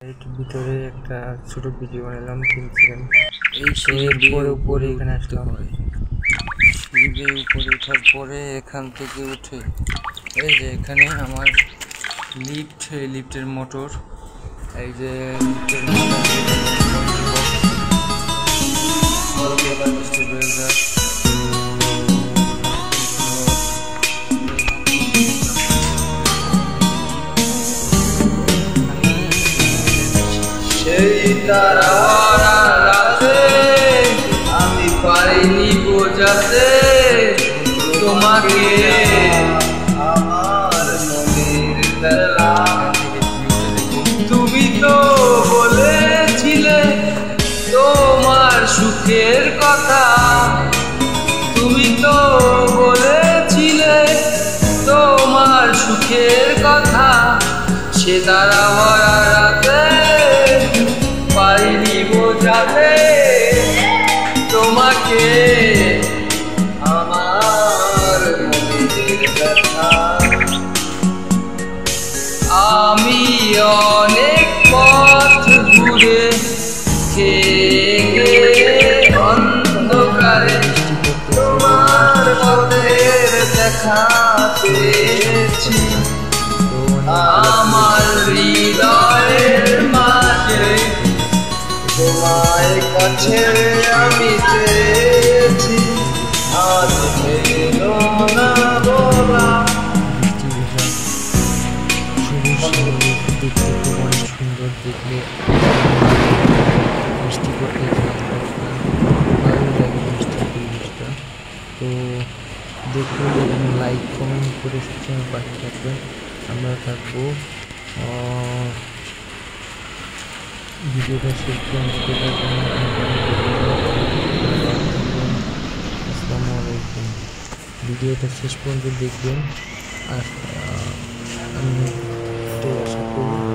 এর ভিতরে একটা ছোট ভিডিও বানালাম 3 সেকেন্ড। এই সিঁড়ির উপরে এখানে আসলাম। সিঁড়ির উপরে ওঠার পরে এখান থেকে উঠে এই যে এখানে আমার লিফট, এই লিফটের মোটর, এই যে লিফটের সেই তারা রাতে আমি পারিনি বোঝাতে তোমাকে আমার মনের বেলা। তুমি তো বলেছিলে তোমার সুখের কথা, তুমি তো বলেছিলে তোমার সুখের কথা। সে তারা ভরা রাতে পারিনি বোঝাতে তোমাকে আমার মনের ব্যথা। আমি অনেক পথ ঘুরে খেয়ে অন্ধকারে তোমার পথের দেখা পেয়েছি। আমার হৃদয়ের মাঝে তোমায় কাছে আমি চেয়েছি, আজ এলো না বলা। দেখতে অনেক সুন্দর, দেখলে মিষ্টি করতে ভালো লাগে মিষ্টি পরিবেশটা। তো দেখুন, এখানে লাইক কমেন্ট করে সবসময় পাশে থাকবেন, আমরা থাকবো। ভিডিওটা শেষ পর্যন্ত দেখার জন্য আসসালামু আলাইকুম। ভিডিওটা শেষ পর্যন্ত দেখবেন, আর আমি তো আশা করি